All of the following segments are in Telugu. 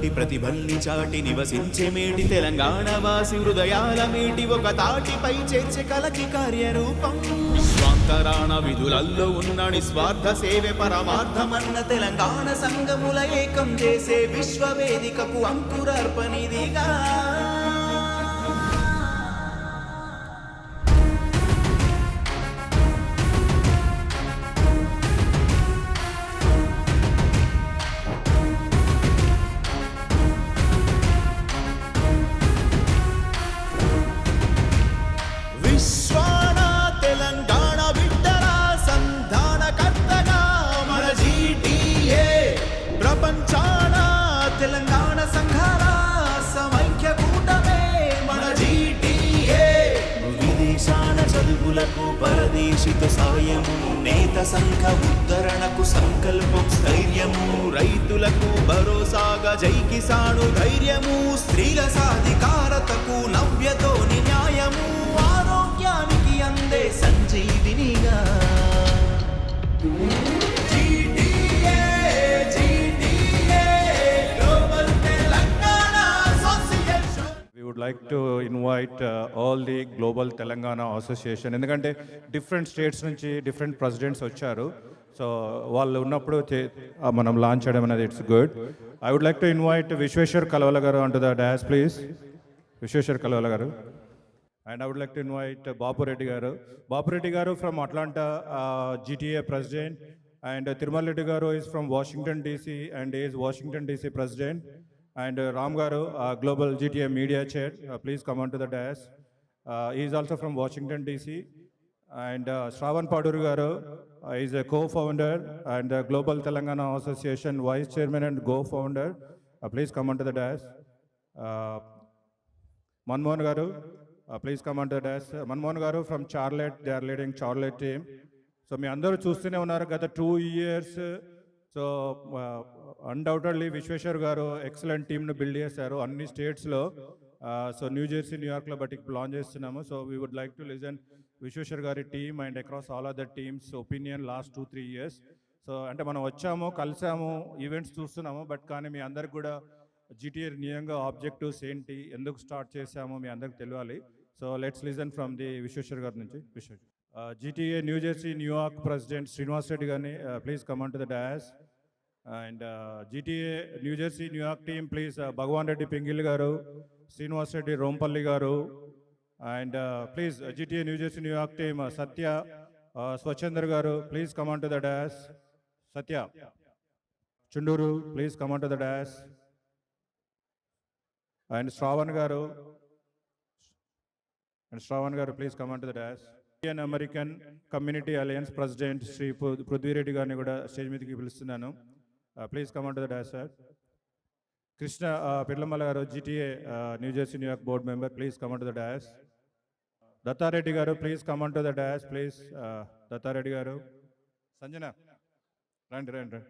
యువతి ప్రతిభల్ని చాటి నివసించే మేటి తెలంగాణ వాసి హృదయాల మేటి ఒక తాటిపై చేర్చే కలకి కార్యరూపం. స్వాంతరాణ విధులల్లో ఉన్న నిస్వార్థ సేవే పరమార్థమన్న తెలంగాణ సంగముల ఏకం చేసే విశ్వవేదికకు అంకురార్పణిదిగా. తెలంగాణ సంఘాల సమైక్య కూటమే మన జీటీఏ. విదేశాల చదువులకు పరదేశిత సాయము, నేత సంఘ ఉద్ధరణకు సంకల్పం స్థైర్యము, రైతులకు భరోసాగా జై కిసాను ధైర్యము, స్త్రీల సాధికారతకు నవ్యతోని న్యాయము, ఆరోగ్యానికి అందే సంజీవినిగా. Would like to invite all the Global Telangana Association, ఎందుకంటే డిఫరెంట్ స్టేట్స్ నుంచి డిఫరెంట్ ప్రెసిడెంట్స్ వచ్చారు. సో వాళ్ళు ఉన్నప్పుడు మనం లాంచ్ చేయడం అనేది it's good. I would like to invite Vishweshwar Kalavala garu onto the dais please. Vishweshwar Kalavala garu. And I would like to invite Bapureddy garu. Bapureddy garu from Atlanta GTA president. And Tirumala Reddy garu is from Washington DC and is Washington DC president. And Ram Garu, Global GTA Media Chair, please come on to the dais. He is also from Washington DC. And Shravan Paduru Garu is a co-founder and Global Telangana Association Vice Chairman and co-founder. Please come on to the dais. Manmohan Garu, please come on to the dais. Manmohan Garu from Charlotte, they are leading Charlotte team. So మీ అందరూ చూస్తూనే ఉన్నారు గత 2 years. సో అన్డౌటెడ్లీ విశ్వేశ్వర్ గారు ఎక్సలెంట్ టీమ్ను బిల్డ్ చేశారు అన్ని స్టేట్స్లో. సో న్యూ జెర్సీ, న్యూయార్క్లో బట్టి లాంచ్ చేస్తున్నాము. So we would like to listen Vishweshwar గారి team and across all other teams opinion last 2-3 years. So అంటే మనం వచ్చాము, కలిసాము, ఈవెంట్స్ చూస్తున్నాము, బట్ కానీ మీ అందరికి కూడా GTA నిజంగా ఆబ్జెక్టివ్స్ ఏంటి, ఎందుకు స్టార్ట్ చేశాము మీ అందరికి తెలియాలి. So let's listen from the Vishweshwar గారి నుంచి. Vishweshwar GTA New Jersey New York president Srinivas Reddy గారిని please come on to the dais. And GTA New Jersey New York team please Bhagwan Reddy Pingil గారు, శ్రీనివాస్ రెడ్డి రోంపల్లి గారు. And please GTA New Jersey New York team Satya Swachchandar గారు please come on to the dais. Satya Chunduru please come on to the dais. And Shravan గారు please come on to the dais. Indian American community alliance president Shri Prithvi Reddy గారిని కూడా స్టేజ్ మీదకి పిలుస్తున్నాను. Please come on to the dais sir. Krishna Pirlamalla గారు GTA New Jersey New York board member please come on to the dais. Datta Reddy గారు please come on to the dais please. Datta Reddy గారు. సంజన రండి రండి రండి.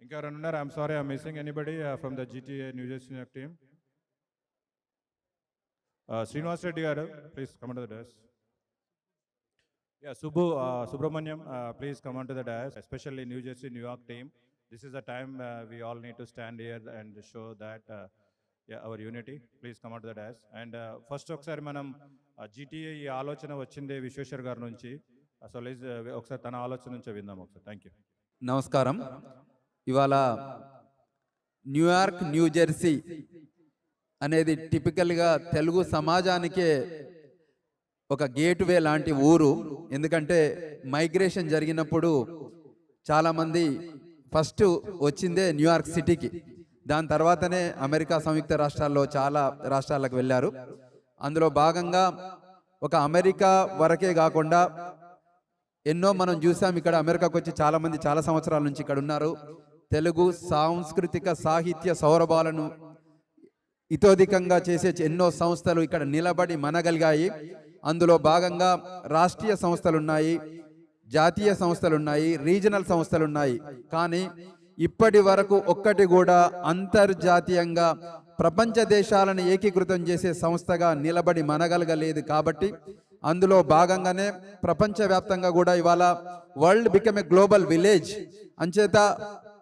ఇంకా ఎవరైనా ఉన్నారు? I'm sorry I'm missing anybody from the GTA New Jersey New York team. Srinivas Reddy గారు please come on to the dash. Yeah, Subramanyam, please come on to the dais, especially New Jersey, New York team. This is the time we all need to stand here and show that our unity. Please come on to the dais. And first ఒకసారి మనం GTA ఈ ఆలోచన వచ్చింది విశ్వేశ్వర్ గారి నుంచి. సో ప్లీజ్ ఒకసారి తన ఆలోచన నుంచి విందాం ఒకసారి. Thank you. నమస్కారం. ఇవాళ న్యూయార్క్, న్యూ జెర్సీ అనేది టిపికల్గా తెలుగు సమాజానికే ఒక గేట్వే లాంటి ఊరు. ఎందుకంటే మైగ్రేషన్ జరిగినప్పుడు చాలామంది ఫస్ట్ వచ్చిందే న్యూయార్క్ సిటీకి, దాని తర్వాతనే అమెరికా సంయుక్త రాష్ట్రాల్లో చాలా రాష్ట్రాలకు వెళ్ళారు. అందులో భాగంగా ఒక అమెరికా వరకే కాకుండా ఎన్నో మనం చూసాం. ఇక్కడ అమెరికాకు వచ్చి చాలామంది చాలా సంవత్సరాల నుంచి ఇక్కడ ఉన్నారు. తెలుగు సాంస్కృతిక సాహిత్య సౌరభాలను ఇతోధికంగా చేసే ఎన్నో సంస్థలు ఇక్కడ నిలబడి మనగలిగాయి. అందులో భాగంగా రాష్ట్రీయ సంస్థలు ఉన్నాయి, జాతీయ సంస్థలు ఉన్నాయి, రీజనల్ సంస్థలు ఉన్నాయి. కానీ ఇప్పటి వరకు ఒక్కటి కూడా అంతర్జాతీయంగా ప్రపంచ దేశాలను ఏకీకృతం చేసే సంస్థగా నిలబడి మనగలగలేదు. కాబట్టి అందులో భాగంగానే ప్రపంచవ్యాప్తంగా కూడా ఇవాళ world become a global village అంచేత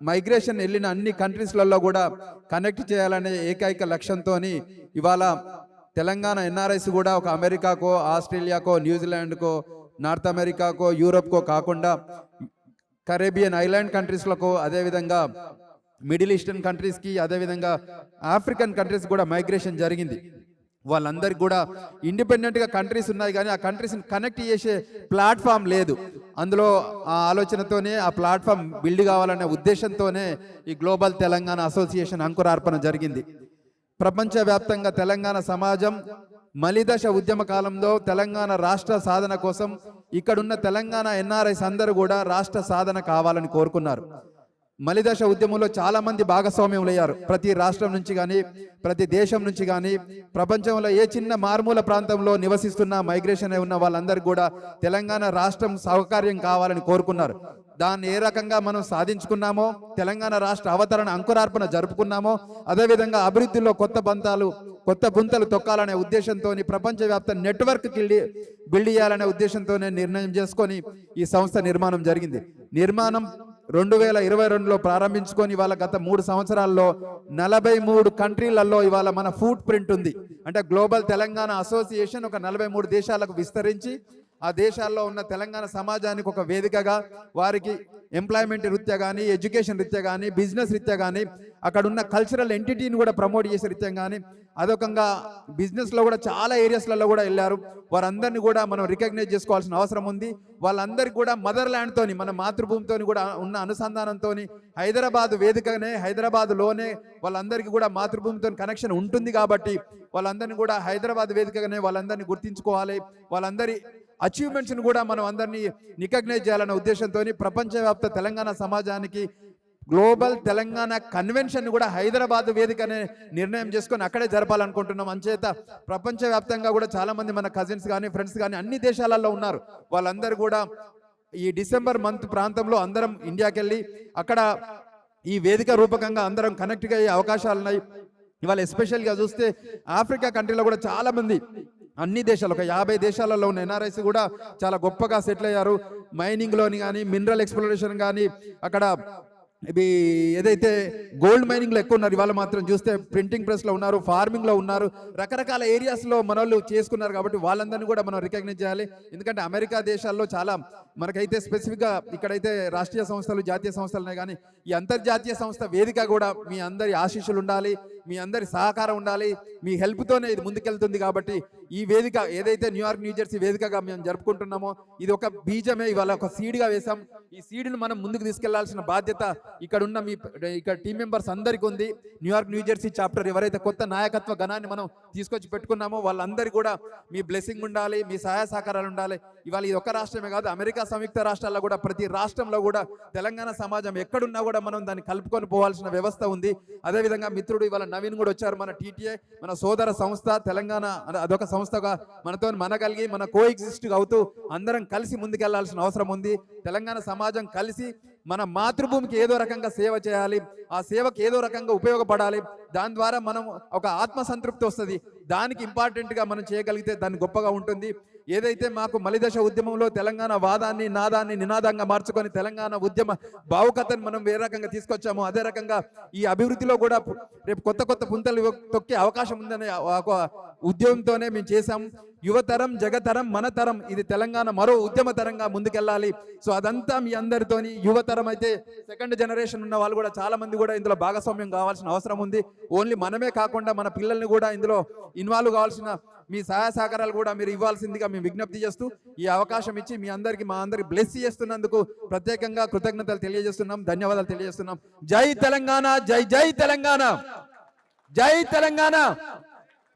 మైగ్రేషన్ వెళ్ళిన అన్ని కంట్రీస్లలో కూడా కనెక్ట్ చేయాలనే ఏకైక లక్ష్యంతో ఇవాళ తెలంగాణ ఎన్ఆర్ఐస్ కూడా ఒక అమెరికాకో, ఆస్ట్రేలియాకో, న్యూజిలాండ్కో, నార్త్ అమెరికాకో, యూరోప్కో కాకుండా కరేబియన్ ఐలాండ్ కంట్రీస్లకు, అదేవిధంగా మిడిల్ ఈస్టర్న్ కంట్రీస్కి, అదేవిధంగా ఆఫ్రికన్ కంట్రీస్ కూడా మైగ్రేషన్ జరిగింది. వాళ్ళందరికీ కూడా ఇండిపెండెంట్గా కంట్రీస్ ఉన్నాయి కానీ ఆ కంట్రీస్ని కనెక్ట్ చేసే ప్లాట్ఫామ్ లేదు. అందులో ఆ ఆలోచనతోనే ఆ ప్లాట్ఫామ్ బిల్డ్ కావాలనే ఉద్దేశంతోనే ఈ గ్లోబల్ తెలంగాణ అసోసియేషన్ అంకురార్పణ జరిగింది. ప్రపంచవ్యాప్తంగా తెలంగాణ సమాజం మలిదశ ఉద్యమ కాలంలో తెలంగాణ రాష్ట్ర సాధన కోసం ఇక్కడున్న తెలంగాణ ఎన్ఆర్ఐస్ అందరూ కూడా రాష్ట్ర సాధన కావాలని కోరుకున్నారు. మలిదశ ఉద్యమంలో చాలా మంది భాగస్వామ్యం అయ్యారు. ప్రతి రాష్ట్రం నుంచి కానీ, ప్రతి దేశం నుంచి కానీ, ప్రపంచంలో ఏ చిన్న మారుమూల ప్రాంతంలో నివసిస్తున్న మైగ్రేషన్ ఉన్న వాళ్ళందరికీ కూడా తెలంగాణ రాష్ట్రం సౌకర్యం కావాలని కోరుకున్నారు. దాన్ని ఏ రకంగా మనం సాధించుకున్నామో, తెలంగాణ రాష్ట్ర అవతరణ అంకురార్పణ జరుపుకున్నామో, అదేవిధంగా అభివృద్ధిలో కొత్త పుంతలు తొక్కాలనే ఉద్దేశంతో ప్రపంచవ్యాప్త నెట్వర్క్ బిల్డ్ చేయాలనే ఉద్దేశంతోనే నిర్ణయం చేసుకొని ఈ సంస్థ నిర్మాణం జరిగింది. నిర్మాణం 2022లో ప్రారంభించుకొని ఇవాళ గత 3 సంవత్సరాల్లో 43 కంట్రీలలో ఇవాళ మన ఫుట్ ప్రింట్ ఉంది. అంటే గ్లోబల్ తెలంగాణ అసోసియేషన్ ఒక 43 దేశాలకు విస్తరించి ఆ దేశాల్లో ఉన్న తెలంగాణ సమాజానికి ఒక వేదికగా, వారికి ఎంప్లాయ్మెంట్ రీత్యా కానీ, ఎడ్యుకేషన్ రీత్యా కానీ, బిజినెస్ రీత్యా కానీ, అక్కడ ఉన్న కల్చరల్ ఎంటిటీని కూడా ప్రమోట్ చేసే రీత్యా కానీ, అదొకంగా బిజినెస్లో కూడా చాలా ఏరియాస్లలో కూడా వెళ్ళారు. వారందరినీ కూడా మనం రికగ్నైజ్ చేసుకోవాల్సిన అవసరం ఉంది. వాళ్ళందరికీ కూడా మదర్ ల్యాండ్తోని, మన మాతృభూమితో కూడా ఉన్న అనుసంధానంతో హైదరాబాద్ వేదికనే, హైదరాబాద్లోనే వాళ్ళందరికీ కూడా మాతృభూమితో కనెక్షన్ ఉంటుంది. కాబట్టి వాళ్ళందరినీ కూడా హైదరాబాద్ వేదికగానే వాళ్ళందరినీ గుర్తించుకోవాలి. వాళ్ళందరి అచీవ్మెంట్స్ని కూడా మనం అందరినీ రికగ్నైజ్ చేయాలనే ఉద్దేశంతో ప్రపంచవ్యాప్త తెలంగాణ సమాజానికి గ్లోబల్ తెలంగాణ కన్వెన్షన్ కూడా హైదరాబాద్ వేదికనే నిర్ణయం చేసుకొని అక్కడే జరపాలనుకుంటున్నాం. అంచేత ప్రపంచవ్యాప్తంగా కూడా చాలా మంది మన కజిన్స్ కానీ, ఫ్రెండ్స్ కానీ అన్ని దేశాలలో ఉన్నారు. వాళ్ళందరూ కూడా ఈ డిసెంబర్ మంత్ ప్రాంతంలో అందరం ఇండియాకి వెళ్ళి అక్కడ ఈ వేదిక రూపకంగా అందరం కనెక్ట్గా అయ్యే అవకాశాలు ఉన్నాయి. ఇవాళ ఎస్పెషల్గా చూస్తే ఆఫ్రికా కంట్రీలో కూడా చాలా మంది, అన్ని దేశాలు, ఒక 50 దేశాలలో ఉన్న ఎన్ఆర్ఐస్ కూడా చాలా గొప్పగా సెటిల్ అయ్యారు. మైనింగ్లోని కానీ, మినరల్ ఎక్స్ప్లోరేషన్ కానీ, అక్కడ ఇవి ఏదైతే గోల్డ్ మైనింగ్లో ఎక్కువ ఉన్నారు, ఇవాళ మాత్రం చూస్తే ప్రింటింగ్ ప్రెస్లో ఉన్నారు, ఫార్మింగ్లో ఉన్నారు, రకరకాల ఏరియాస్లో మన వాళ్ళు చేసుకున్నారు. కాబట్టి వాళ్ళందరినీ కూడా మనం రికగ్నైజ్ చేయాలి. ఎందుకంటే అమెరికా దేశాల్లో చాలా మనకైతే స్పెసిఫిక్గా ఇక్కడైతే రాష్ట్రీయ సంస్థలు, జాతీయ సంస్థలు ఉన్నాయి. కానీ ఈ అంతర్జాతీయ సంస్థ వేదిక కూడా మీ అందరి ఆశీస్సులు ఉండాలి, మీ అందరి సహకారం ఉండాలి, మీ హెల్ప్తోనే ఇది ముందుకెళ్తుంది. కాబట్టి ఈ వేదిక ఏదైతే న్యూయార్క్, న్యూజెర్సీ వేదికగా మేము జరుపుకుంటున్నామో ఇది ఒక బీజమే, ఇవాళ ఒక సీడ్గా వేసాం. ఈ సీడ్ని మనం ముందుకు తీసుకెళ్లాల్సిన బాధ్యత ఇక్కడ ఉన్న ఇక్కడ టీం మెంబర్స్ అందరికీ ఉంది. న్యూయార్క్, న్యూజెర్సీ చాప్టర్ ఎవరైతే కొత్త నాయకత్వ గణాన్ని మనం తీసుకొచ్చి పెట్టుకున్నామో వాళ్ళందరికీ కూడా మీ బ్లెస్సింగ్ ఉండాలి, మీ సహాయ సహకారాలు ఉండాలి. ఇవాళ ఇది ఒక రాష్ట్రమే కాదు, అమెరికా సంయుక్త రాష్ట్రాల్లో కూడా ప్రతి రాష్ట్రంలో కూడా తెలంగాణ సమాజం ఎక్కడున్నా కూడా మనం దాన్ని కలుపుకొని పోవాల్సిన వ్యవస్థ ఉంది. అదేవిధంగా మిత్రుడు ఇవాళ నవీన్ కూడా వచ్చారు. మన టీటీఏ, మన సోదర సంస్థ తెలంగాణ, అదొక సంస్థగా మనతో మనగలిగి మన కోఎగ్జిస్ట్ అవుతూ అందరం కలిసి ముందుకెళ్లాల్సిన అవసరం ఉంది. తెలంగాణ సమాజం కలిసి మన మాతృభూమికి ఏదో రకంగా సేవ చేయాలి, ఆ సేవకు ఏదో రకంగా ఉపయోగపడాలి. దాని ద్వారా మనం ఒక ఆత్మసంతృప్తి వస్తుంది. దానికి ఇంపార్టెంట్గా మనం చేయగలిగితే దాన్ని గొప్పగా ఉంటుంది. ఏదైతే మాకు మలిదశ ఉద్యమంలో తెలంగాణ వాదాన్ని, నాదాన్ని నినాదంగా మార్చుకొని తెలంగాణ ఉద్యమ భావుకతను మనం ఏ రకంగా తీసుకొచ్చామో అదే రకంగా ఈ అభివృద్ధిలో కూడా రేపు కొత్త పుంతలు తొక్కే అవకాశం ఉందనే ఒక ఉద్యమంతోనే మేము చేశాం. యువతరం, జగతరం, మన తరం, ఇది తెలంగాణ మరో ఉద్యమ తరంగా ముందుకెళ్ళాలి. సో అదంతా మీ అందరితోని, యువతరం అయితే సెకండ్ జనరేషన్ ఉన్న వాళ్ళు కూడా చాలా మంది కూడా ఇందులో భాగస్వామ్యం కావాల్సిన అవసరం ఉంది. ఓన్లీ మనమే కాకుండా మన పిల్లల్ని కూడా ఇందులో ఇన్వాల్వ్ కావాల్సిన మీ సహాయ సహకారాలు కూడా మీరు ఇవ్వాల్సిందిగా మేము విజ్ఞప్తి చేస్తూ ఈ అవకాశం ఇచ్చి మీ అందరికీ, మా అందరికి బ్లెస్ చేస్తున్నందుకు ప్రత్యేకంగా కృతజ్ఞతలు తెలియజేస్తున్నాం, ధన్యవాదాలు తెలియజేస్తున్నాం. జై తెలంగాణ, జై జై తెలంగాణ, జై తెలంగాణ.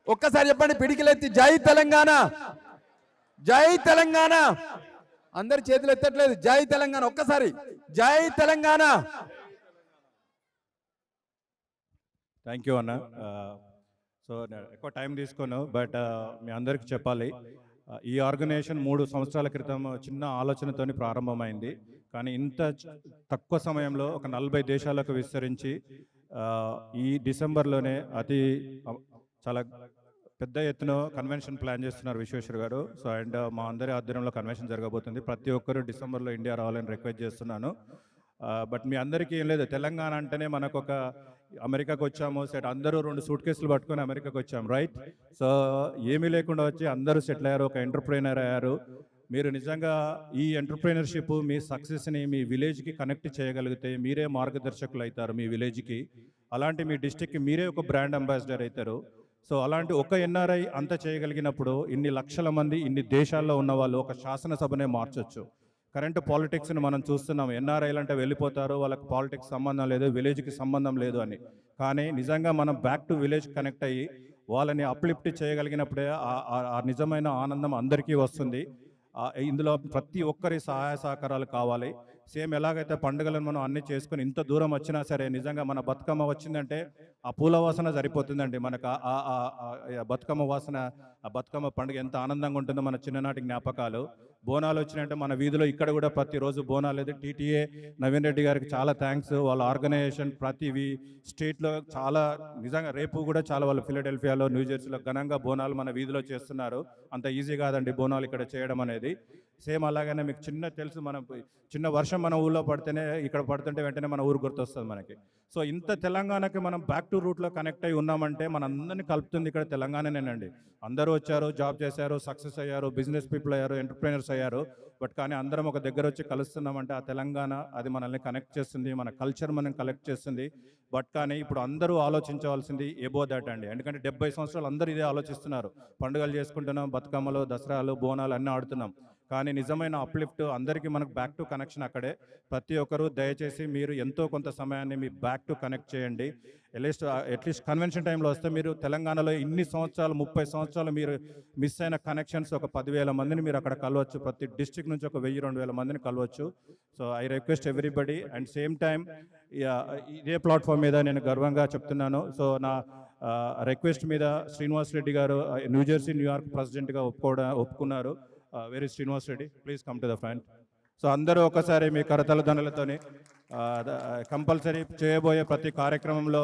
ఒక్కసారి చెప్పండి పిడికిలెత్తి, జై తెలంగాణ, జై తెలంగాణ. అందరి చేతులు ఎత్తట్లేదు. జై తెలంగాణ, ఒక్కసారి జై తెలంగాణ. థ్యాంక్ యూ అన్న. సో ఎక్కువ టైం తీసుకోను, బట్ మీ అందరికీ చెప్పాలి, ఈ ఆర్గనైజేషన్ 3 సంవత్సరాల క్రితం చిన్న ఆలోచనతోని ప్రారంభమైంది. కానీ ఇంత తక్కువ సమయంలో ఒక 40 దేశాలకు విస్తరించి ఈ డిసెంబర్లోనే చాలా పెద్ద ఎత్తున కన్వెన్షన్ ప్లాన్ చేస్తున్నారు విశ్వేశ్వర్ గారు. సో అండ్ మా అందరి ఆధ్వర్యంలో కన్వెన్షన్ జరగబోతుంది. ప్రతి ఒక్కరు డిసెంబర్లో ఇండియా రావాలని రిక్వెస్ట్ చేస్తున్నాను. బట్ మీ అందరికీ ఏం లేదు, తెలంగాణ అంటేనే మనకు ఒక అమెరికాకు వచ్చాము సెట్, అందరూ 2 సూట్ కేసులు పట్టుకొని అమెరికాకు వచ్చాం, రైట్? సో ఏమీ లేకుండా వచ్చి అందరూ సెటిల్ అయ్యారు, ఒక ఎంటర్ప్రైనర్ అయ్యారు. మీరు నిజంగా ఈ ఎంటర్ప్రైనర్షిప్ మీ సక్సెస్ని మీ విలేజ్కి కనెక్ట్ చేయగలిగితే మీరే మార్గదర్శకులు అవుతారు మీ విలేజ్కి. అలాంటి మీ డిస్టిక్కి మీరే ఒక బ్రాండ్ అంబాసిడర్ అవుతారు. సో అలాంటి ఒక ఎన్ఆర్ఐ అంత చేయగలిగినప్పుడు ఇన్ని లక్షల మంది ఇన్ని దేశాల్లో ఉన్న వాళ్ళు ఒక శాసనసభనే మార్చొచ్చు. కరెంట్ పాలిటిక్స్ని మనం చూస్తున్నాం, ఎన్ఆర్ఐలు అంటే వెళ్ళిపోతారు, వాళ్ళకి పాలిటిక్స్ సంబంధం లేదు, విలేజ్కి సంబంధం లేదు అని. కానీ నిజంగా మనం బ్యాక్ టు విలేజ్ కనెక్ట్ అయ్యి వాళ్ళని అప్లిఫ్ట్ చేయగలిగినప్పుడే ఆ నిజమైన ఆనందం అందరికీ వస్తుంది. ఇందులో ప్రతి ఒక్కరి సహాయ సహకారాలు కావాలి. సేమ్ ఎలాగైతే పండుగలను మనం అన్ని చేసుకొని ఇంత దూరం వచ్చినా సరే నిజంగా మన బతుకమ్మ వచ్చిందంటే ఆ పూల వాసన సరిపోతుందండి మనకు. ఆ బతుకమ్మ వాసన, ఆ బతుకమ్మ పండుగ ఎంత ఆనందంగా ఉంటుందో మన చిన్ననాటి జ్ఞాపకాలు. బోనాలు వచ్చినాయంటే మన వీధిలో ఇక్కడ కూడా ప్రతిరోజు బోనాలు. అయితే టీటీఏ నవీన్ రెడ్డి గారికి చాలా థ్యాంక్స్. వాళ్ళ ఆర్గనైజేషన్ ప్రతి స్టేట్లో చాలా నిజంగా రేపు కూడా చాలా వాళ్ళు ఫిలడెల్ఫియాలో, న్యూజెర్సీలో ఘనంగా బోనాలు మన వీధిలో చేస్తున్నారు. అంత ఈజీ కాదండి బోనాలు ఇక్కడ చేయడం అనేది. సేమ్ అలాగనే మీకు తెలుసు, మనం చిన్న వర్షం మన ఊళ్ళో పడితేనే, ఇక్కడ పడుతుంటే వెంటనే మన ఊరు గుర్తొస్తుంది మనకి. సో ఇంత తెలంగాణకి మనం బ్యాక్ టు రూట్లో కనెక్ట్ అయి ఉన్నామంటే మన అందరినీ కలుపుతుంది ఇక్కడ తెలంగాణనేనండి. అందరూ వచ్చారు, జాబ్ చేశారు, సక్సెస్ అయ్యారు, బిజినెస్ పీపుల్ అయ్యారు, ఎంటర్ప్రైనర్స్ అయ్యారు. బట్ కానీ అందరం ఒక దగ్గర వచ్చి కలుస్తున్నామంటే ఆ తెలంగాణ అది మనల్ని కనెక్ట్ చేస్తుంది, మన కల్చర్ మనం కలెక్ట్ చేస్తుంది. బట్ కానీ ఇప్పుడు అందరూ ఆలోచించవలసింది ఎబో దాట్ అండి. ఎందుకంటే 70 సంవత్సరాలు అందరూ ఇదే ఆలోచిస్తున్నారు. పండుగలు చేసుకుంటున్నాం, బతుకమ్మలు, దసరాలు, బోనాలు అన్నీ ఆడుతున్నాం. కానీ నిజమైన అప్లిఫ్ట్ అందరికీ మనకు బ్యాక్ టు కనెక్షన్ అక్కడే. ప్రతి ఒక్కరూ దయచేసి మీరు ఎంతో కొంత సమయాన్ని మీ బ్యాక్ టు కనెక్ట్ చేయండి. అట్లీస్ట్ కన్వెన్షన్ టైంలో వస్తే మీరు తెలంగాణలో ఇన్ని సంవత్సరాలు 30 సంవత్సరాలు మీరు మిస్ అయిన కనెక్షన్స్ ఒక 10,000 మందిని మీరు అక్కడ కలవచ్చు. ప్రతి డిస్ట్రిక్ట్ నుంచి ఒక 1,000-2,000 మందిని కలవచ్చు. So I request everybody. And same time ఇదే ప్లాట్ఫామ్ మీద నేను గర్వంగా చెప్తున్నాను. సో నా రిక్వెస్ట్ మీద శ్రీనివాస్ రెడ్డి గారు న్యూజెర్సీ, న్యూయార్క్ ప్రెసిడెంట్గా ఒప్పుకున్నారు. Very Srinivas Reddy, please come to the front. So అందరూ ఒకసారి మీ కరతల ధనులతోని కంపల్సరీ చేయబోయే ప్రతి కార్యక్రమంలో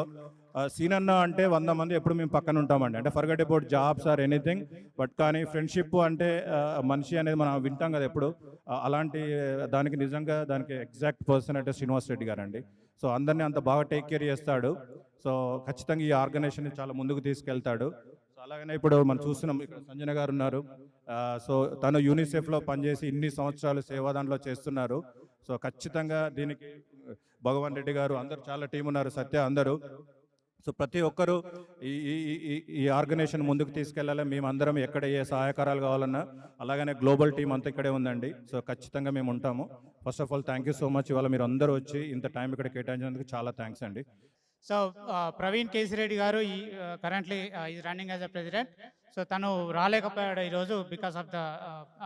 సీనన్న అంటే 100 మంది ఎప్పుడు మేము పక్కన ఉంటామండి. అంటే forget about jobs or anything. But కానీ ఫ్రెండ్షిప్ అంటే మనిషి అనేది మనం వింటాం కదా ఎప్పుడు. అలాంటి దానికి నిజంగా దానికి ఎగ్జాక్ట్ పర్సన్ అంటే శ్రీనివాస్ రెడ్డి గారు అండి. సో అందరినీ అంత బాగా టేక్ కేర్ చేస్తాడు. సో ఖచ్చితంగా ఈ ఆర్గనైజేషన్ చాలా ముందుకు తీసుకెళ్తాడు. సో అలాగనే ఇప్పుడు మనం చూస్తున్నాం, ఇక్కడ సంజన గారు ఉన్నారు. సో తను యూనిసెఫ్లో పనిచేసి ఇన్ని సంవత్సరాలు సేవాదాంట్లో చేస్తున్నారు. సో ఖచ్చితంగా దీనికి భగవాన్ రెడ్డి గారు, అందరు చాలా టీం ఉన్నారు, సత్య, అందరూ. సో ప్రతి ఒక్కరూ ఈ ఆర్గనైజేషన్ ముందుకు తీసుకెళ్ళాలి. మేమందరం ఎక్కడ ఏ సహాయకారాలు కావాలన్నా అలాగనే గ్లోబల్ టీం అంతా ఇక్కడే ఉందండి. సో ఖచ్చితంగా మేము ఉంటాము. First of all thank you so much. ఇవాళ మీరు అందరూ వచ్చి ఇంత టైం ఇక్కడ కేటాయించినందుకు చాలా థ్యాంక్స్ అండి. సో ప్రవీణ్ కేసిరెడ్డి గారు currently is running as a president. So తను రాలేకపోయాడు ఈరోజు because of the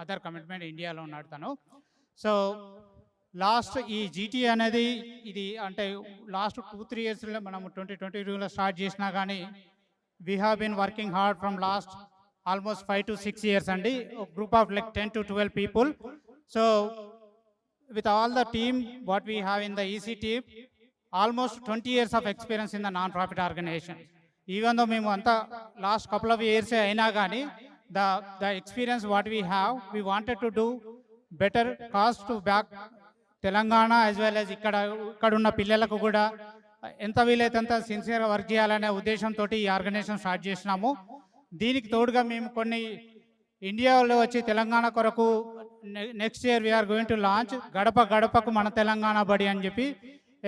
other commitment, ఇండియాలో ఉన్నాడు తను. సో లాస్ట్ ఈ జీటీ అనేది ఇది అంటే లాస్ట్ 2-3 ఇయర్స్లో మనం 2022లో స్టార్ట్ చేసినా కానీ we have been working hard from last almost 5 to 6 years అండి. Group of like 10 to 12 people. So with all the team what we have in the EC team, almost 20 years of experience in the non-profit organization. Even though మేము అంతా లాస్ట్ couple of years అయినా కానీ the experience what we have, we wanted to do better cause to back Telangana as well as ఇక్కడ ఉన్న పిల్లలకు కూడా ఎంత వీలైతే అంత సిన్సియర్గా వర్క్ చేయాలనే ఉద్దేశంతో ఈ ఆర్గనైజేషన్ స్టార్ట్ చేసినాము. దీనికి తోడుగా మేము కొన్ని ఇండియాలో వచ్చి తెలంగాణ కొరకు next year we are going to launch గడప గడపకు మన తెలంగాణ బడి అని చెప్పి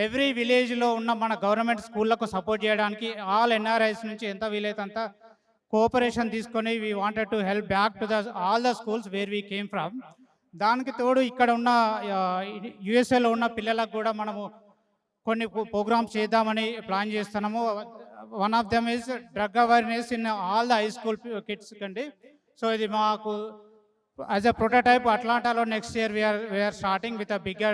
ఎవ్రీ విలేజ్లో ఉన్న మన గవర్నమెంట్ స్కూళ్ళకు సపోర్ట్ చేయడానికి ఆల్ ఎన్ఆర్ఐస్ నుంచి ఎంత వీలైతే అంత కోఆపరేషన్ తీసుకొని we wanted to help back to all the schools where we came from. దానికి తోడు ఇక్కడ ఉన్న యుఎస్ఏలో ఉన్న పిల్లలకు కూడా మనము కొన్ని ప్రోగ్రామ్స్ చేద్దామని ప్లాన్ చేస్తున్నాము. One of them is drug awareness in all the high school kids కండి. సో ఇది మాకు as a prototype Atlanta next year we are starting with a bigger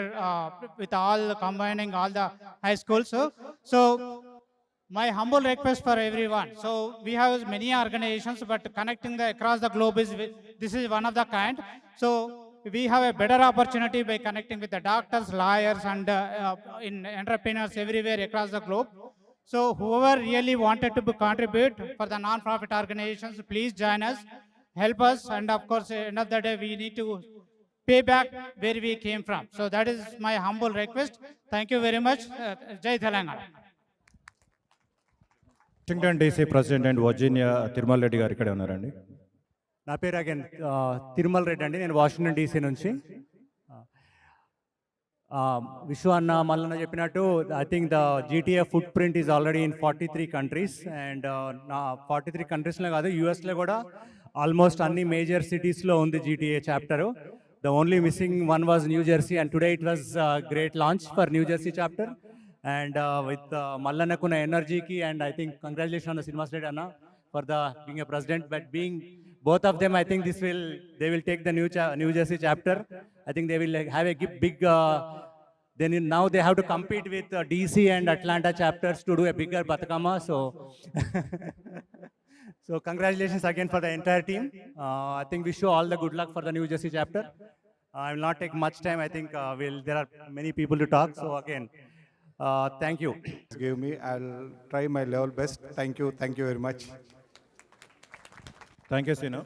with all combining all the high schools. So my humble request for everyone, so we have many organizations but connecting across the globe this is one of the kind. So we have a better opportunity by connecting with the doctors, lawyers and in entrepreneurs everywhere across the globe. So whoever really wanted to contribute for the non-profit organizations, please join us, help us, and of course end of the day we need to pay back where we came from. So that is my humble request. Thank you very much. Jai Telangana. Washington DC president Virginia Tirumala Reddy గారు ఇక్కడే ఉన్నారండి. నా పేరు అగైన్ తిరుమల రెడ్డి అండి. నేను వాషింగ్టన్ డీసీ నుంచి. విశ్వ అన్న మల్లన్న చెప్పినట్టు I think the GTA foot print is already in 43 countries and నా 43 కంట్రీస్లో కాదు యూఎస్లో కూడా ఆల్మోస్ట్ అన్ని మేజర్ సిటీస్లో ఉంది GTA chapter. The only missing one was new Jersey and today it was great launch for new Jersey chapter. And with Mallanakuna energy ki, and I think congratulations on the Srinivas Reddy Anna for the being a president, but being both of them, I think they will take the New Jersey chapter. I think they will have a big. Then now they have to compete with DC and Atlanta chapters to do a bigger Batakama. So congratulations again for the entire team. I think wish you all the good luck for the New Jersey chapter. I will not take much time. I think there are many people to talk. So again. Thank you. Give me, I'll try my level best. Thank you very much. Thank you Seenu.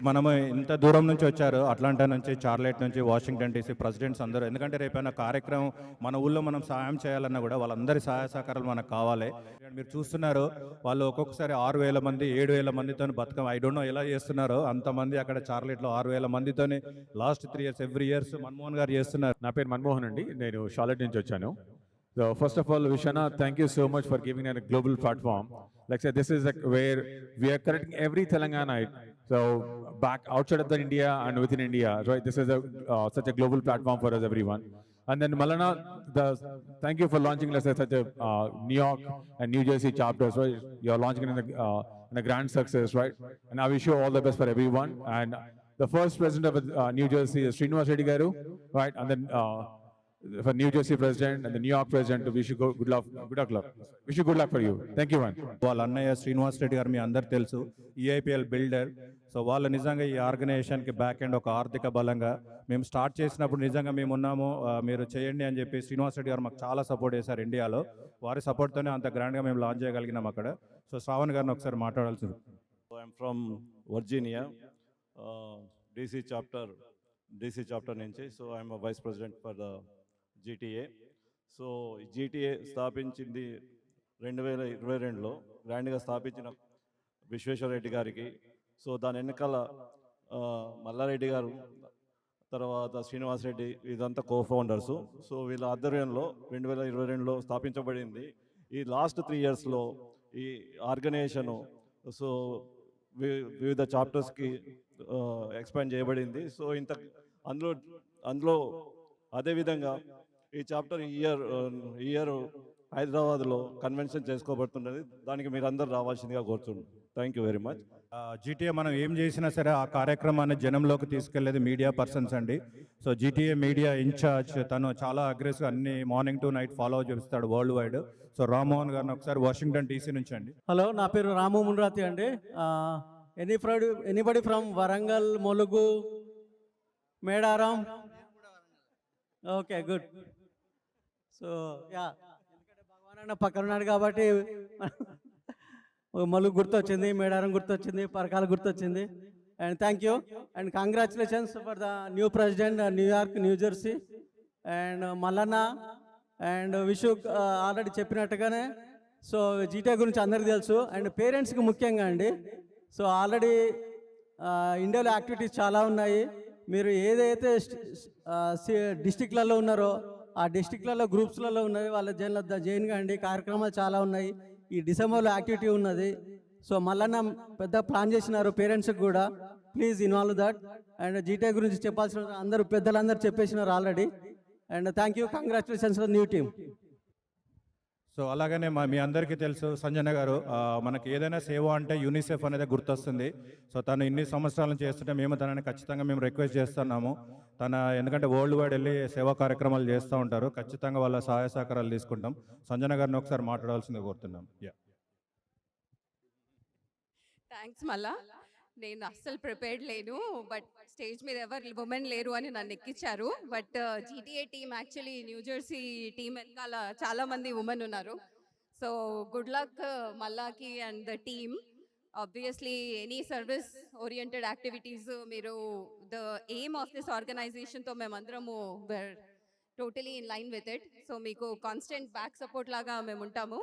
మనము ఇంత దూరం నుంచి వచ్చారు, అట్లాంటా నుంచి, చార్లెట్ నుంచి, వాషింగ్టన్ డీసీ ప్రెసిడెంట్స్ అందరూ. ఎందుకంటే రేపైనా కార్యక్రమం మన ఊళ్ళో మనం సాయం చేయాలన్నా కూడా వాళ్ళందరి సహాయ సహకారాలు మనకు కావాలి. మీరు చూస్తున్నారు వాళ్ళు ఒక్కొక్కసారి 6,000 మంది 7,000 మందితో బతుకం, ఐ డోంట్ నో ఎలా చేస్తున్నారో అంతమంది అక్కడ చార్లెట్లో 6,000 మందితోని last 3 years every years Manmohan garu చేస్తున్నారు. నా పేరు మన్మోహన్ అండి, నేను షార్లెట్ నుంచి వచ్చాను. So first of all, Vishana, thank you so much for giving a global platform. Like I said, this is like where we are connecting every Telanganite. So back outside of the India and within India, right? This is such a global platform for us, everyone. And then Malana, thank you for launching such a New York and New Jersey chapters, right? You're launching it in a grand success, right? And I wish you all the best for everyone. And the first president of New Jersey is Srinivas Reddy Garu, right? And then for New Jersey president and the New York president, wish you good luck. Wish you good luck for you. Thank you, man. వాళ్ళ అన్నయ్య శ్రీనివాస్ రెడ్డి గారు మీ అందరు తెలుసు, ఈఐపిఎల్ బిల్డర్. సో వాళ్ళు నిజంగా ఈ ఆర్గనైజేషన్కి బ్యాక్ ఎండ్ ఒక ఆర్థిక బలంగా మేము స్టార్ట్ చేసినప్పుడు నిజంగా మేము ఉన్నాము, మీరు చేయండి అని చెప్పి శ్రీనివాస్ రెడ్డి గారు మాకు చాలా సపోర్ట్ చేశారు ఇండియాలో. వారి సపోర్ట్తోనే అంత గ్రాండ్గా మేము లాంచ్ చేయగలిగినాం అక్కడ. సో శ్రావణ్ గారిని ఒకసారి మాట్లాడాల్సింది. I'm from Virginia, DC chapter నుంచి. So I'm vice president for the GTA. So GTA స్థాపించింది 2022లో గ్రాండ్గా స్థాపించిన విశ్వేశ్వర రెడ్డి గారికి. సో దాని వెనకాల మల్లారెడ్డి గారు, తర్వాత శ్రీనివాస్ రెడ్డి, ఇదంతా కో-ఫౌండర్సు. సో వీళ్ళ ఆధ్వర్యంలో 2022లో స్థాపించబడింది. ఈ లాస్ట్ 3 yearsలో ఈ ఆర్గనైజేషను సో వివిధ చాప్టర్స్కి ఎక్స్పాండ్ చేయబడింది. సో అందులో అదేవిధంగా ఈ చాప్టర్ ఈ ఇయర్ హైదరాబాద్లో కన్వెన్షన్ చేసుకోబడుతున్నది. దానికి మీరు అందరు రావాల్సిందిగా కోరుతున్నాను. Thank you very much. GTA మనం ఏం చేసినా సరే ఆ కార్యక్రమాన్ని జనంలోకి తీసుకెళ్లేది మీడియా పర్సన్స్ అండి. సో జీటీఏ మీడియా ఇన్ఛార్జ్ తను చాలా అగ్రెసివ్, అన్ని మార్నింగ్ టు నైట్ ఫాలో చేస్తాడు వరల్డ్ వైడ్. సో రామ్మోహన్ గారిని ఒకసారి వాషింగ్టన్ డీసీ నుంచి అండి. హలో, నా పేరు రాము మున్రాతి అండి. Anybody from Warangal, Mulugu, Medaram? Okay, good. So ఎందుకంటే భగవాన్ అన్న పక్కన ఉన్నాడు కాబట్టి ములుగు గుర్తొచ్చింది, మేడారం గుర్తొచ్చింది, పరకాల గుర్తొచ్చింది. And thank you and congratulations for the new president New York, New Jersey and Mallanna. And Vishu already చెప్పినట్టుగానే సో జీటీఏ గురించి అందరికీ తెలుసు. అండ్ పేరెంట్స్కి ముఖ్యంగా అండి, సో ఆల్రెడీ ఇండియాలో యాక్టివిటీస్ చాలా ఉన్నాయి. మీరు ఏదైతే డిస్టిక్లలో ఉన్నారో ఆ డిస్టిక్లలో గ్రూప్స్లలో ఉన్నది వాళ్ళ జైన్ కాండి, కార్యక్రమాలు చాలా ఉన్నాయి. ఈ డిసెంబర్లో యాక్టివిటీ ఉన్నది. సో మళ్ళీ పెద్ద ప్లాన్ చేసినారు పేరెంట్స్కి కూడా. Please involve that. And GTA గురించి చెప్పాల్సిన అందరూ పెద్దలందరూ చెప్పేసినారు already. And thank you, congratulations for new team. So అలాగనే మీ అందరికీ తెలుసు సంజన గారు, మనకి ఏదైనా సేవ అంటే యూనిసెఫ్ అనేది గుర్తొస్తుంది. సో తను ఇన్ని సంవత్సరాల నుంచి చేస్తుంటే మేము తనని ఖచ్చితంగా మేము రిక్వెస్ట్ చేస్తున్నాము. ఎందుకంటే వరల్డ్ వైడ్ వెళ్ళి సేవా కార్యక్రమాలు చేస్తూ ఉంటారు. ఖచ్చితంగా వాళ్ళ సహాయ సహకారాలు తీసుకుంటాం. సంజన గారిని ఒకసారి మాట్లాడాల్సిందిగా కోరుతున్నాం. థ్యాంక్స్. మళ్ళా నేను అస్సలు ప్రిపేర్డ్ లేను, బట్ స్టేజ్ మీద ఎవరు ఉమెన్ లేరు అని నన్ను ఎక్కించారు. But GTA team actually New Jersey team వెనకాల చాలా మంది ఉమెన్ ఉన్నారు. సో గుడ్ లక్ మల్లాకి and the team. Obviously any service oriented activities మీరు ద ఎయిమ్ ఆఫ్ దిస్ ఆర్గనైజేషన్తో మేమందరము were totally in line with it. So మీకు కాన్స్టెంట్ బ్యాక్ సపోర్ట్ లాగా మేము ఉంటాము.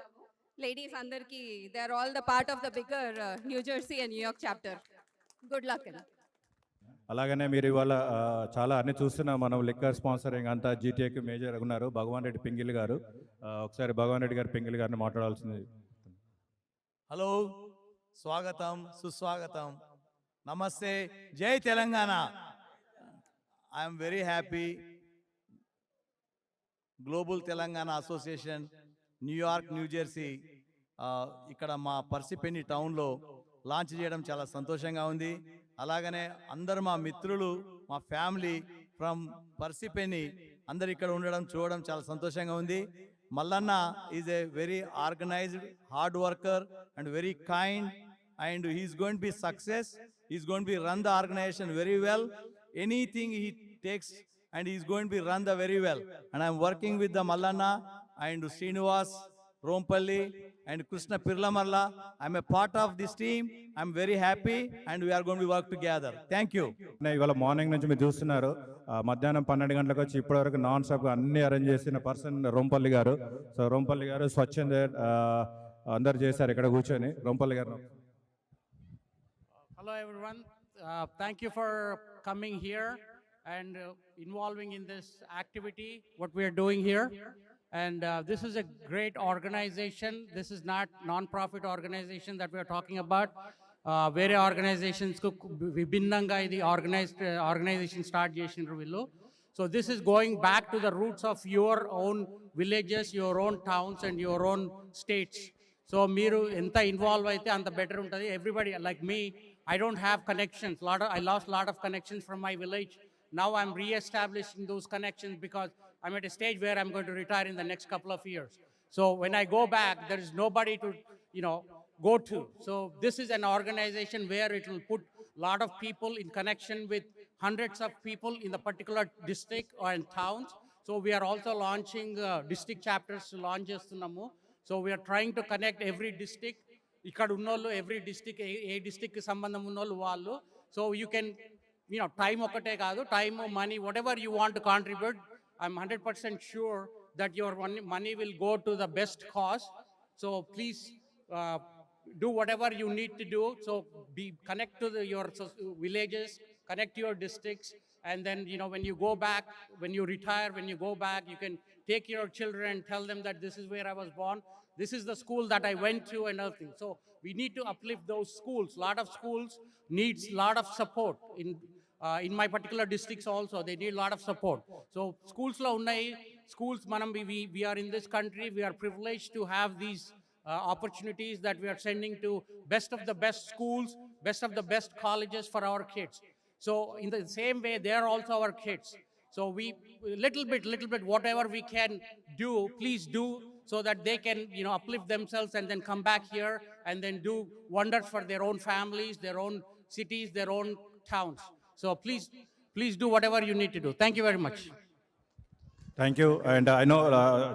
లేడీస్ అందరికీ they are all the part of the bigger New Jersey and New York chapter. Good luck అండి. అలాగనే మీరు ఇవాళ చాలా అన్ని చూస్తున్నాం మనం, లిక్కర్ స్పాన్సరింగ్ అంతా జీటీఏకి మేజర్ ఉన్నారు భగవాన్ రెడ్డి పింగిల్ గారు. ఒకసారి భగవాన్ రెడ్డి గారు పింగిల్ గారిని మాట్లాడాల్సింది. హలో, స్వాగతం, సుస్వాగతం, నమస్తే, జై Telangana. I'm very happy. Global Telangana association New York, New Jersey ఇక్కడ మా పర్సిపెన్ని టౌన్లో లాంచ్ చేయడం చాలా సంతోషంగా ఉంది. అలాగనే అందరు మా మిత్రులు, మా ఫ్యామిలీ ఫ్రమ్ పర్సిపెన్ని అందరు ఇక్కడ ఉండడం చూడడం చాలా సంతోషంగా ఉంది. Mallanna is a very organised, hard worker and very kind, and he is going to be success. He is going to be run the organization very well. Anything he takes and he is going to be run the very well. And I am working with the Mallanna and Srinivas Rompalli and Krishna Pirlamalla. I am a part of this team. I am very happy and we are going to work together. Thank you. ఇవాళ మార్నింగ్ నుంచి మీరు చూస్తున్నారు, మధ్యాహ్నం 12 గంటలకు వచ్చి ఇప్పటివరకు నాన్ స్టాప్ అన్ని అరేంజ్ చేసిన పర్సన్ రోంపల్లి గారు. సో రోంపల్లి గారు స్వచ్ఛంద అందరు చేశారు ఇక్కడ కూర్చొని. రోంపల్లి గారు. Hello everyone, thank you for coming here and involving in this activity, what we are doing here. And this is a great organization. This is not non-profit organization that we are talking about. Very organizations ku vibinnanga idi organized organization start chesinడ్రు వీళ్ళు. So this is going back to the roots of your own villages, your own towns and your own states. So మీరు ఎంత ఇన్వాల్వ్ అయితే అంత బెటర్ ఉంటుంది. Everybody like me, I don't have connections. I lost a lot of connections from my village. Now I'm re-establishing those connections because I'm at a stage where I'm going to retire in the next couple of years. So when I go back, there is nobody to, go to. So this is an organization where it will put a lot of people in connection with hundreds of people in the particular district or in towns. So we are also launching district chapters to launch చేస్తున్నాము. So we are trying to connect every district. ఇక్కడ ఉన్నోళ్ళు ఎవ్రీ డిస్ట్రిక్ట్ ఏ డిస్ట్రిక్ట్కి సంబంధం ఉన్నోళ్ళు వాళ్ళు. సో యూ కెన్ టైం ఒకటే కాదు, time, money, what ever you want to contribute. I'm 100% sure that your money will go to the best cause. So please do whatever you need to do. So connect to your villages, connect to your districts, and then when you go back, when you retire, when you go back, you can take your children and tell them that this is where I was born, this is the school that I went to and everything. So we need to uplift those schools. Lot of schools needs lot of support. In my particular districts also, they need lot of support. So schools lo unnai, schools manam we are in this country, we are privileged to have these opportunities that we are sending to best of the best schools, best of the best colleges for our kids. So in the same way, they are also our kids. So we little bit whatever we can do, please do, so that they can uplift themselves and then come back here and then do wonders for their own families, their own cities, their own towns. So please do whatever you need to do. Thank you very much. Thank you. And I know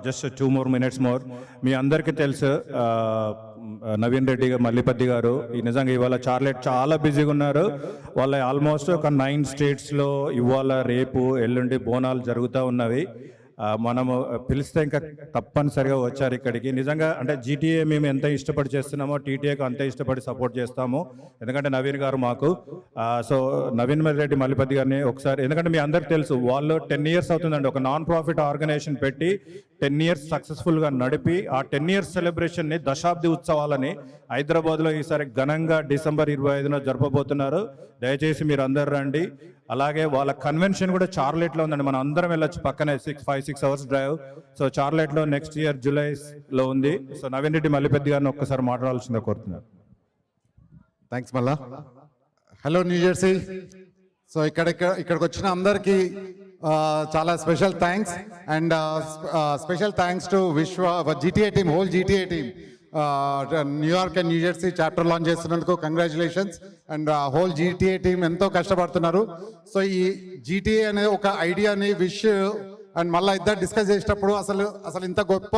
just 2 more minutes more. మీ అందరికీ తెలుసు నవీన్ రెడ్డి మల్లిపతి గారు నిజంగా ఇవాళ చార్లెట్ చాలా బిజీగా ఉన్నారు. వాళ్ళ ఆల్మోస్ట్ ఒక 9 స్టేట్స్లో ఇవాళ రేపు ఎల్లుండి బోనాలు జరుగుతూ ఉన్నవి. మనము పిలిస్తే ఇంకా తప్పనిసరిగా వచ్చారు ఇక్కడికి. నిజంగా అంటే జీటీఏ మేము ఎంత ఇష్టపడి చేస్తున్నామో టీటీఏకి అంతే ఇష్టపడి సపోర్ట్ చేస్తాము. ఎందుకంటే నవీన్ గారు మాకు సో నవీన్ రెడ్డి మల్లిపతి గారిని ఒకసారి, ఎందుకంటే మీ అందరికి తెలుసు వాళ్ళు 10 years అవుతుందండి ఒక నాన్ ప్రాఫిట్ ఆర్గనైజేషన్ పెట్టి 10 years సక్సెస్ఫుల్గా నడిపి ఆ 10 years సెలబ్రేషన్ని దశాబ్ది ఉత్సవాలని హైదరాబాద్లో ఈసారి ఘనంగా డిసెంబర్ 25న జరపబోతున్నారు. దయచేసి మీరు అందరు రండి. అలాగే వాళ్ళ కన్వెన్షన్ కూడా చార్లెట్లో ఉందండి, మనం అందరం వెళ్ళొచ్చు, పక్కనే 5-6 hours డ్రైవ్. సో చార్లెట్లో నెక్స్ట్ ఇయర్ జూలైలో ఉంది. సో నవీన్ రెడ్డి మల్లిపతి గారిని ఒక్కసారి మాట్లాడాల్సిందే కోరుతున్నాను. థ్యాంక్స్ మళ్ళా. Hello new Jersey. సో ఇక్కడికి వచ్చిన అందరికీ చాలా special thanks and special thanks to GTA team, whole GTA team. New York and New Jersey chapter launch చేస్తున్నందుకు congratulations. And whole GTA team ఎంతో కష్టపడుతున్నారు. సో ఈ జీటీఏ అనే ఒక ఐడియాని విష్ అండ్ మళ్ళీ ఇద్దరు డిస్కస్ చేసేటప్పుడు అసలు ఇంత గొప్ప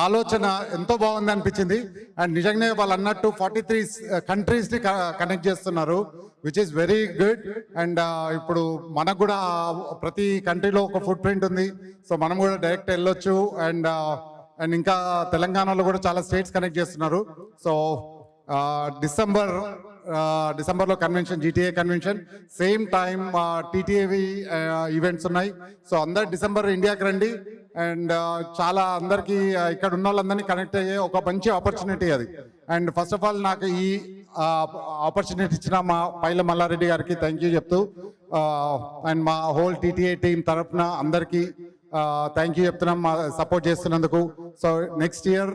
ఆలోచన ఎంతో బాగుంది అనిపించింది. అండ్ నిజంగానే వాళ్ళు అన్నట్టు 43 కంట్రీస్ని కనెక్ట్ చేస్తున్నారు, which is very good. And ఇప్పుడు మనకు కూడా ప్రతి కంట్రీలో ఒక ఫుట్ ప్రింట్ ఉంది, సో మనం కూడా డైరెక్ట్ వెళ్ళొచ్చు. అండ్ అండ్ ఇంకా తెలంగాణలో కూడా చాలా స్టేట్స్ కనెక్ట్ చేస్తున్నారు. సో డిసెంబర్లో convention, GTA convention, same time టీటీఏవి ఈవెంట్స్ ఉన్నాయి. సో అందరు డిసెంబర్ ఇండియాకి రండి. అండ్ చాలా అందరికీ ఇక్కడ ఉన్న వాళ్ళందరినీ కనెక్ట్ అయ్యే ఒక మంచి ఆపర్చునిటీ అది. అండ్ ఫస్ట్ ఆఫ్ ఆల్ నాకు ఈ ఆపర్చునిటీ ఇచ్చిన మా పైల మల్లారెడ్డి గారికి థ్యాంక్ యూ చెప్తూ, అండ్ మా హోల్ టీటీఏ టీం తరఫున అందరికీ థ్యాంక్ యూ చెప్తున్నాం మా సపోర్ట్ చేస్తున్నందుకు. So next year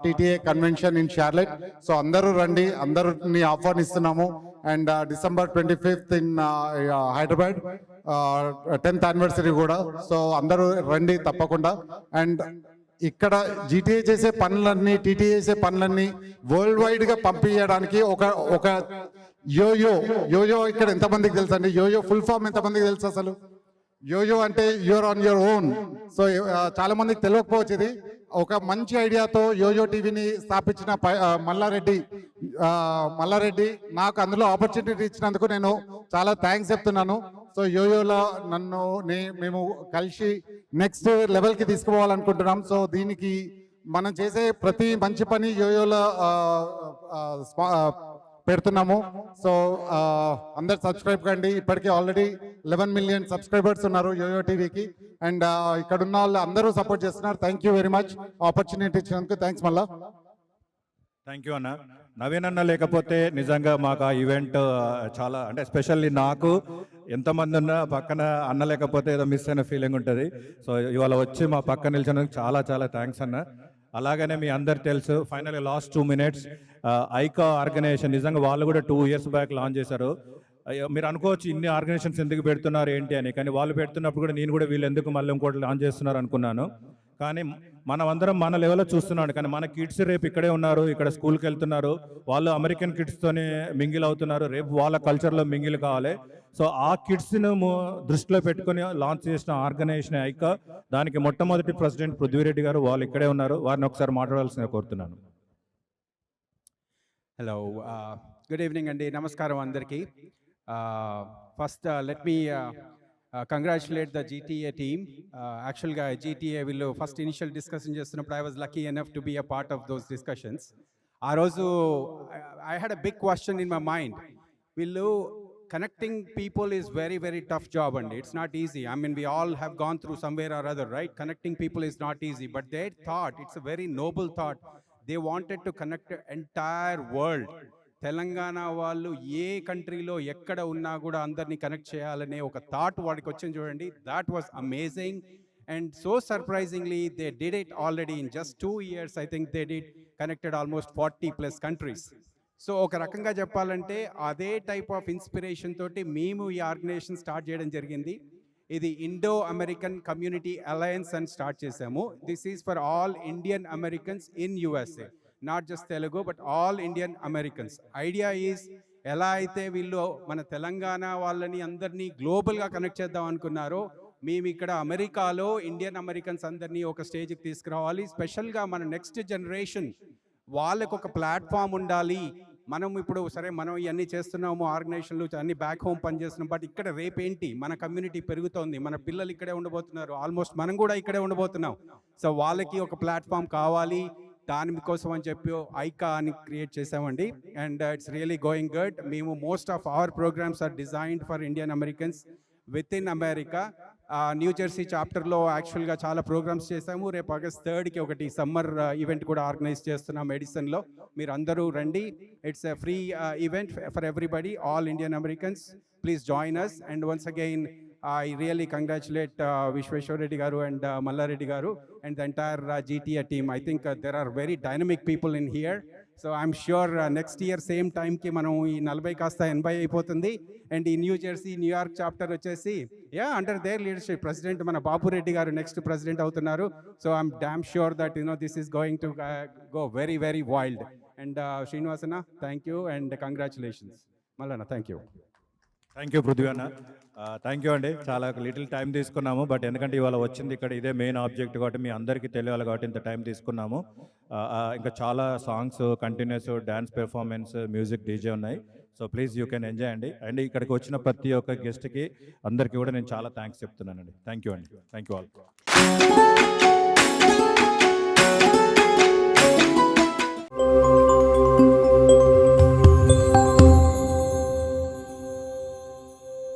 TTA convention in Charlotte, so అందరూ రండి, అందరిని ఆహ్వానిస్తున్నాము. And December 25th in Hyderabad, 10th anniversary కూడా, సో అందరూ రండి తప్పకుండా. అండ్ ఇక్కడ జీటీఏ చేసే పనులన్నీ, టీటీఏ చేసే పనులన్నీ వరల్డ్ వైడ్గా పంపించడానికి ఒక యోయో ఇక్కడ ఎంతమందికి తెలుసు అండి? యోయో ఫుల్ ఫామ్ ఎంతమందికి తెలుసు అసలు? యోయో అంటే you're on your own. So చాలా మందికి తెలియకపోవచ్చు. ఇది ఒక మంచి ఐడియాతో యోయో టీవీని స్థాపించిన మల్లారెడ్డి నాకు అందులో ఆపర్చునిటీ ఇచ్చినందుకు నేను చాలా థ్యాంక్స్ చెప్తున్నాను. సో యోయోలో మేము కలిసి నెక్స్ట్ లెవెల్కి తీసుకుపోవాలనుకుంటున్నాం. సో దీనికి మనం చేసే ప్రతి మంచి పని యోయోలో పెడుతున్నాము. సో అందరు సబ్స్క్రైబ్ కండి. ఇప్పటికీ ఆల్రెడీ 11 million సబ్స్క్రైబర్స్ ఉన్నారు యోయో టీవీకి. అండ్ ఇక్కడ ఉన్న వాళ్ళు అందరూ సపోర్ట్ చేస్తున్నారు. Thank you very much opportunity ఇచ్చినందుకు. థ్యాంక్స్ మళ్ళా. థ్యాంక్ యూ అన్న. నవీన్ అన్న లేకపోతే నిజంగా మాకు ఆ ఈవెంట్ చాలా, అంటే ఎస్పెషల్లీ నాకు ఎంతమంది ఉన్నా పక్కన అన్న లేకపోతే ఏదో మిస్ అయిన ఫీలింగ్ ఉంటుంది. సో ఇవాళ వచ్చి మా పక్కన నిలిచినందుకు చాలా చాలా థ్యాంక్స్ అన్న. అలాగనే మీ అందరు తెలుసు, ఫైనల్ లాస్ట్ 2 minutes ఐకా ఆర్గనైజేషన్ నిజంగా వాళ్ళు కూడా 2 years బ్యాక్ లాంచ్ చేశారు. మీరు అనుకోవచ్చు ఇన్ని ఆర్గనైజేషన్స్ ఎందుకు పెడుతున్నారు ఏంటి అని, కానీ వాళ్ళు పెడుతున్నప్పుడు కూడా నేను కూడా వీళ్ళు ఎందుకు మళ్ళీ ఇంకోటి లాంచ్ చేస్తున్నారు అనుకున్నాను. కానీ మనం అందరం మన లెవెల్లో చూస్తున్నాడు, కానీ మన కిడ్స్ రేపు ఇక్కడే ఉన్నారు, ఇక్కడ స్కూల్కి వెళ్తున్నారు, వాళ్ళు అమెరికన్ కిడ్స్తోనే మింగిల్ అవుతున్నారు, రేపు వాళ్ళ కల్చర్లో మింగిల్ కావాలి. సో ఆ కిడ్స్ను దృష్టిలో పెట్టుకొని లాంచ్ చేసిన ఆర్గనైజేషన్ ఐకా, దానికి మొట్టమొదటి ప్రెసిడెంట్ పృథ్వీరెడ్డి గారు వాళ్ళు ఇక్కడే ఉన్నారు, వారిని ఒకసారి మాట్లాడాల్సిందిగా కోరుతున్నాను. హలో, గుడ్ ఈవినింగ్ అండి, నమస్కారం అందరికీ. First let me congratulate the GTA team. యాక్చువల్గా జీటీఏ వీళ్ళు ఫస్ట్ ఇనిషియల్ డిస్కషన్ చేస్తున్నప్పుడు I was lucky enough to be a part of those discussions. ఆ రోజు I had a big question in my mind. వీళ్ళు connecting people is very, very tough job and it's not easy. I mean, we all have gone through somewhere or other, right? Connecting people is not easy, but they thought, it's a very noble thought. They wanted to connect the entire world. Telangana వాళ్ళు ఏ కంట్రీలో ఎక్కడ ఉన్నా కూడా అందరినీ కనెక్ట్ చేయాలనే ఒక థాట్ వాడికి వచ్చింది చూడండి. That was amazing and so surprisingly they did it already in just 2 years. I think they did connected almost 40+ countries. So ఒక రకంగా చెప్పాలంటే అదే టైప్ ఆఫ్ ఇన్స్పిరేషన్ తోటి మేము ఈ ఆర్గనైజేషన్ స్టార్ట్ చేయడం జరిగింది. ఇది ఇండో అమెరికన్ కమ్యూనిటీ అలయన్స్ అని స్టార్ట్ చేసాము. This is for all Indian Americans in USA, not just Telugu but all Indian Americans. Idea is ఎలా అయితే వీళ్ళు మన తెలంగాణ వాళ్ళని అందరినీ గ్లోబల్గా కనెక్ట్ చేద్దాం అనుకున్నారో, మేము ఇక్కడ అమెరికాలో ఇండియన్ అమెరికన్స్ అందరినీ ఒక స్టేజ్కి తీసుకురావాలి. స్పెషల్గా మన నెక్స్ట్ జనరేషన్ వాళ్ళకు ఒక ప్లాట్ఫామ్ ఉండాలి. మనం ఇప్పుడు సరే మనం ఇవన్నీ చేస్తున్నాము, ఆర్గనైజేషన్లు అన్ని బ్యాక్ హోమ్ పనిచేస్తున్నాం, బట్ ఇక్కడ రేపేంటి మన కమ్యూనిటీ పెరుగుతోంది, మన పిల్లలు ఇక్కడే ఉండబోతున్నారు, ఆల్మోస్ట్ మనం కూడా ఇక్కడే ఉండబోతున్నాం. సో వాళ్ళకి ఒక ప్లాట్ఫామ్ కావాలి, దానికోసం అని చెప్పి ఐకా అని క్రియేట్ చేసామండి. And it's really going good. మేము most of our programs are designed for Indian Americans with in America. New Jersey చాప్టర్లో యాక్చువల్గా చాలా ప్రోగ్రామ్స్ చేసాము. రేపు August 3rd ఒకటి సమ్మర్ ఈవెంట్ కూడా ఆర్గనైజ్ చేస్తున్నాం ఎడిసన్లో. మీరు అందరూ రండి. It's a free event for everybody, all Indian Americans. Please join us. And once again I really congratulate Vishweshwar Reddy garu and Malla Reddy garu and the entire GTA team. I think there are very dynamic people in here. So I'm sure next year same time ki manam ee 40 kasta 80 అయిపోతుంది. And in New Jersey, New York chapter వచ్చేసి under their leadership president mana Babu Reddy garu next president అవుతున్నారు. So I'm damn sure that this is going to go very, very wild. And Srinivasana, thank you and congratulations. Mallana, thank you. Thank you Prithvi అన్న. థ్యాంక్ యూ అండి. చాలా లిటిల్ టైం తీసుకున్నాము, బట్ ఎందుకంటే ఇవాళ వచ్చింది ఇక్కడ ఇదే మెయిన్ ఆబ్జెక్ట్ కాబట్టి మీ అందరికీ తెలియాలి కాబట్టి ఇంత టైం తీసుకున్నాము. ఇంకా చాలా songs, continues dance performance, music, DJ ఉన్నాయి. So please you can enjoy అండి. అండ్ ఇక్కడికి వచ్చిన ప్రతి ఒక్క గెస్ట్కి అందరికీ కూడా నేను చాలా థ్యాంక్స్ చెప్తున్నానండి. థ్యాంక్ యూ అండి. Thank you all.